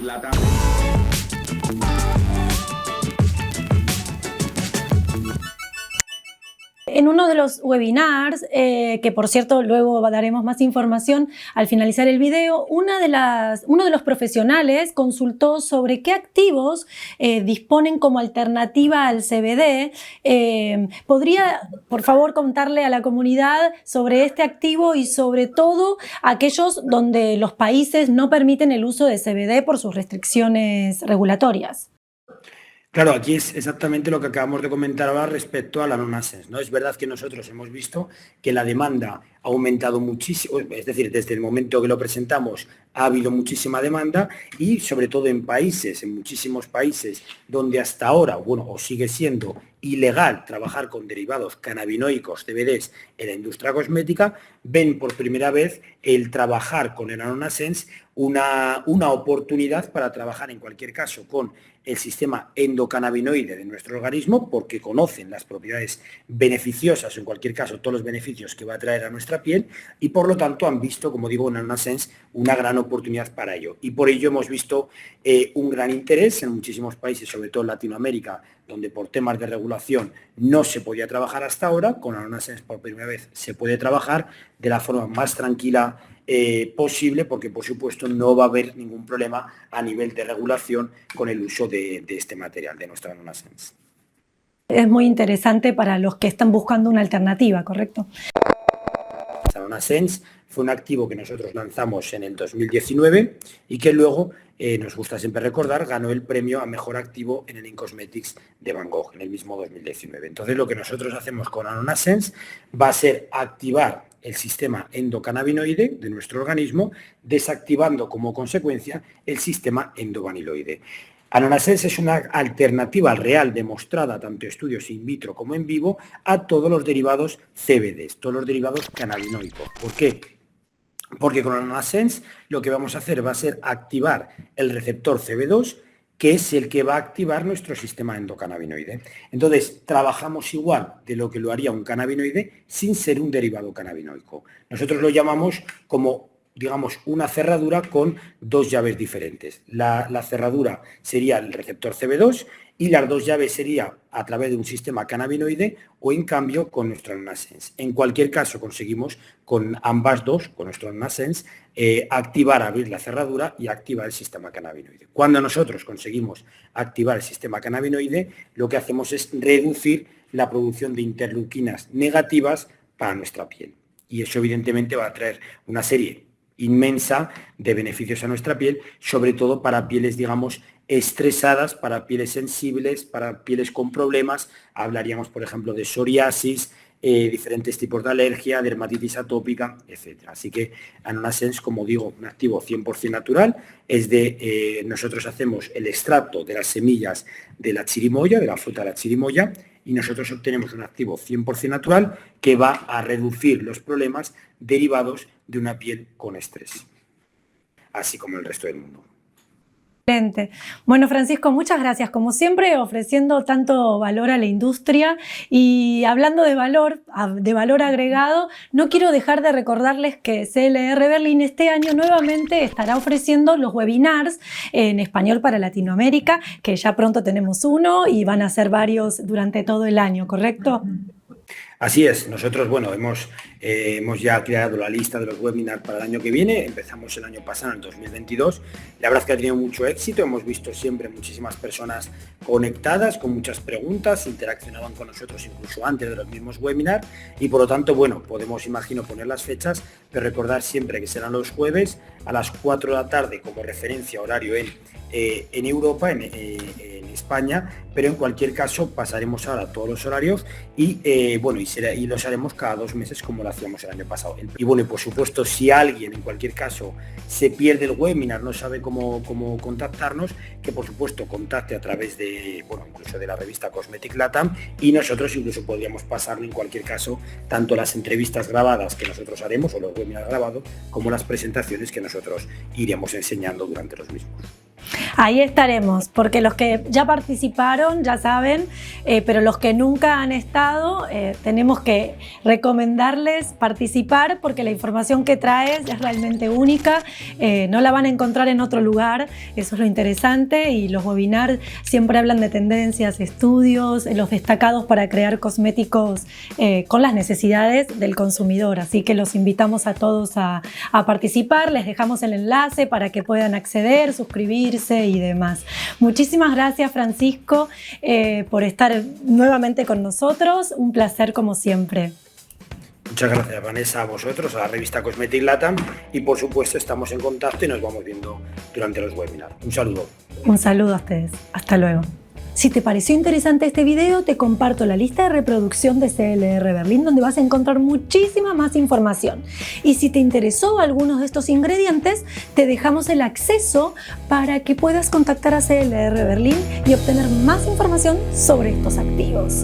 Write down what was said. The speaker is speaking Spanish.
LATAM. En uno de los webinars, que por cierto luego daremos más información al finalizar el video, uno de los profesionales consultó sobre qué activos disponen como alternativa al CBD. ¿Podría, por favor, contarle a la comunidad sobre este activo y sobre todo aquellos donde los países no permiten el uso de CBD por sus restricciones regulatorias? Claro, aquí es exactamente lo que acabamos de comentar ahora respecto a la non-assence, ¿no? Es verdad que nosotros hemos visto que la demanda ha aumentado muchísimo, es decir, desde el momento que lo presentamos ha habido muchísima demanda y sobre todo en muchísimos países donde hasta ahora, bueno, o sigue siendo ilegal trabajar con derivados cannabinoicos, CBDs, en la industria cosmética, ven por primera vez el trabajar con el non-assence una oportunidad para trabajar en cualquier caso con el sistema endocannabinoide de nuestro organismo porque conocen las propiedades beneficiosas, en cualquier caso todos los beneficios que va a traer a nuestra piel y por lo tanto han visto, como digo, en non-assence una gran oportunidad para ello. Y por ello hemos visto un gran interés en muchísimos países, sobre todo en Latinoamérica, donde por temas de regulación no se podía trabajar hasta ahora, con la non-assence por primera vez se puede trabajar de la forma más tranquila posible, porque por supuesto no va a haber ningún problema a nivel de regulación con el uso de este material, de nuestra non-assence. Es muy interesante para los que están buscando una alternativa, ¿correcto? La non-assence fue un activo que nosotros lanzamos en el 2019 y que luego, nos gusta siempre recordar, ganó el premio a Mejor Activo en el In-Cosmetics de Van Gogh en el mismo 2019. Entonces lo que nosotros hacemos con la non-assence va a ser activar el sistema endocannabinoide de nuestro organismo, desactivando como consecuencia el sistema endovaniloide. La non-assence es una alternativa real demostrada, tanto en estudios in vitro como en vivo, a todos los derivados CBD, todos los derivados cannabinoicos. ¿Por qué? Porque con la non-assence lo que vamos a hacer va a ser activar el receptor CB2, que es el que va a activar nuestro sistema endocannabinoide. Entonces, trabajamos igual de lo que lo haría un cannabinoide sin ser un derivado cannabinoico. Nosotros lo llamamos como, digamos, una cerradura con dos llaves diferentes. La cerradura sería el receptor CB2 y las dos llaves sería a través de un sistema cannabinoide o en cambio con nuestra non-assence. En cualquier caso conseguimos con ambas dos, con nuestra non-assence, activar, abrir la cerradura y activar el sistema cannabinoide. Cuando nosotros conseguimos activar el sistema cannabinoide, lo que hacemos es reducir la producción de interleuquinas negativas para nuestra piel. Y eso evidentemente va a traer una serie inmensa de beneficios a nuestra piel, sobre todo para pieles, digamos, estresadas, para pieles sensibles, para pieles con problemas. Hablaríamos, por ejemplo, de psoriasis, diferentes tipos de alergia, dermatitis atópica, etc. Así que la non-assence, como digo, un activo 100% natural, nosotros hacemos el extracto de las semillas de la chirimoya, de la fruta de la chirimoya, y nosotros obtenemos un activo 100% natural que va a reducir los problemas derivados de una piel con estrés, así como el resto del mundo. Excelente. Bueno, Francisco, muchas gracias, como siempre, ofreciendo tanto valor a la industria y hablando de valor agregado, no quiero dejar de recordarles que CLR Berlin este año nuevamente estará ofreciendo los webinars en español para Latinoamérica, que ya pronto tenemos uno y van a ser varios durante todo el año, ¿correcto? Así es, nosotros, bueno, hemos ya creado la lista de los webinars para el año que viene, empezamos el año pasado, en el 2022, la verdad es que ha tenido mucho éxito, hemos visto siempre muchísimas personas conectadas, con muchas preguntas, interaccionaban con nosotros incluso antes de los mismos webinars y por lo tanto, bueno, podemos, imagino, poner las fechas, pero recordar siempre que serán los jueves a las 4 de la tarde como referencia horario en Europa, en España, pero en cualquier caso pasaremos ahora a todos los horarios y bueno, y los haremos cada 2 meses como lo hacíamos el año pasado. Y bueno, y por supuesto, si alguien en cualquier caso se pierde el webinar, no sabe cómo contactarnos, que por supuesto contacte a través de, bueno, incluso de la revista Cosmetic Latam y nosotros incluso podríamos pasarle en cualquier caso tanto las entrevistas grabadas que nosotros haremos o los webinars grabados como las presentaciones que nosotros iremos enseñando durante los mismos. Ahí estaremos, porque los que ya participaron ya saben, pero los que nunca han estado, tenemos que recomendarles participar porque la información que traes es realmente única, no la van a encontrar en otro lugar, eso es lo interesante, y los webinars siempre hablan de tendencias, estudios, los destacados para crear cosméticos con las necesidades del consumidor, así que los invitamos a todos a participar, les dejamos el enlace para que puedan acceder, suscribirse y demás. Muchísimas gracias, Francisco, por estar nuevamente con nosotros, un placer como siempre. Muchas gracias, Vanessa, a vosotros, a la revista Cosmetic Latam, y por supuesto estamos en contacto y nos vamos viendo durante los webinars. Un saludo. Un saludo a ustedes. Hasta luego. Si te pareció interesante este video, te comparto la lista de reproducción de CLR Berlin, donde vas a encontrar muchísima más información. Y si te interesó algunos de estos ingredientes, te dejamos el acceso para que puedas contactar a CLR Berlin y obtener más información sobre estos activos.